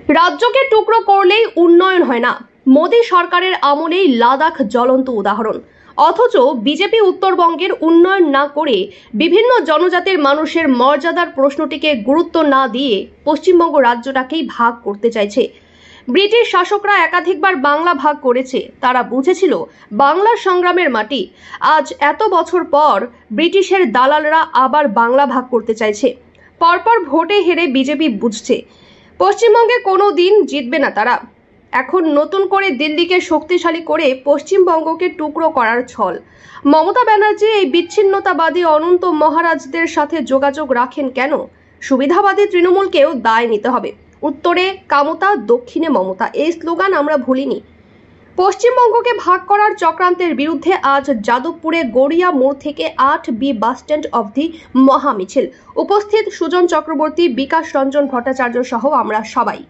রাজ্যকে টুকরো করলেই উন্নয়ন হয় না। মোদী সরকারের আমলেই লাদাখ জ্বলন্ত উদাহরণ। অথচ বিজেপি উত্তরবঙ্গের উন্নয়ন না করে বিভিন্ন জনজাতির মানুষের মর্যাদার প্রশ্নটিকে গুরুত্ব না দিয়ে পশ্চিমবঙ্গ রাজ্যটাকেই ভাগ করতে চাইছে। ব্রিটিশ শাসকরা একাধিকবার বাংলা ভাগ করেছে, তারা বুঝেছিল বাংলার সংগ্রামের মাটি। আজ এত বছর পর ব্রিটিশের দালালরা আবার বাংলা ভাগ করতে চাইছে। পরপর ভোটে হেরে বিজেপি বুঝছে পশ্চিমবঙ্গে কোনো দিন জিতবে না তারা। এখন নতুন করে দিল্লিকে শক্তিশালী করে পশ্চিমবঙ্গকে টুকরো করার ছল। মমতা ব্যানার্জি এই বিচ্ছিন্নতাবাদী অনন্ত মহারাজদের সাথে যোগাযোগ রাখেন কেন? সুবিধাবাদী তৃণমূলকেও দায় নিতে হবে। উত্তরে কামতা, দক্ষিণে মমতা, এই স্লোগান আমরা ভুলিনি। পশ্চিমবঙ্গকে ভাগ করার চক্রান্তের বিরুদ্ধে আজ যাদবপুরে গড়িয়া মোড় থেকে 8B বাসস্ট্যান্ড অবধি মহা মিছিল। উপস্থিত সুজন চক্রবর্তী, বিকাশ রঞ্জন ভট্টাচার্য সহ আমরা সবাই।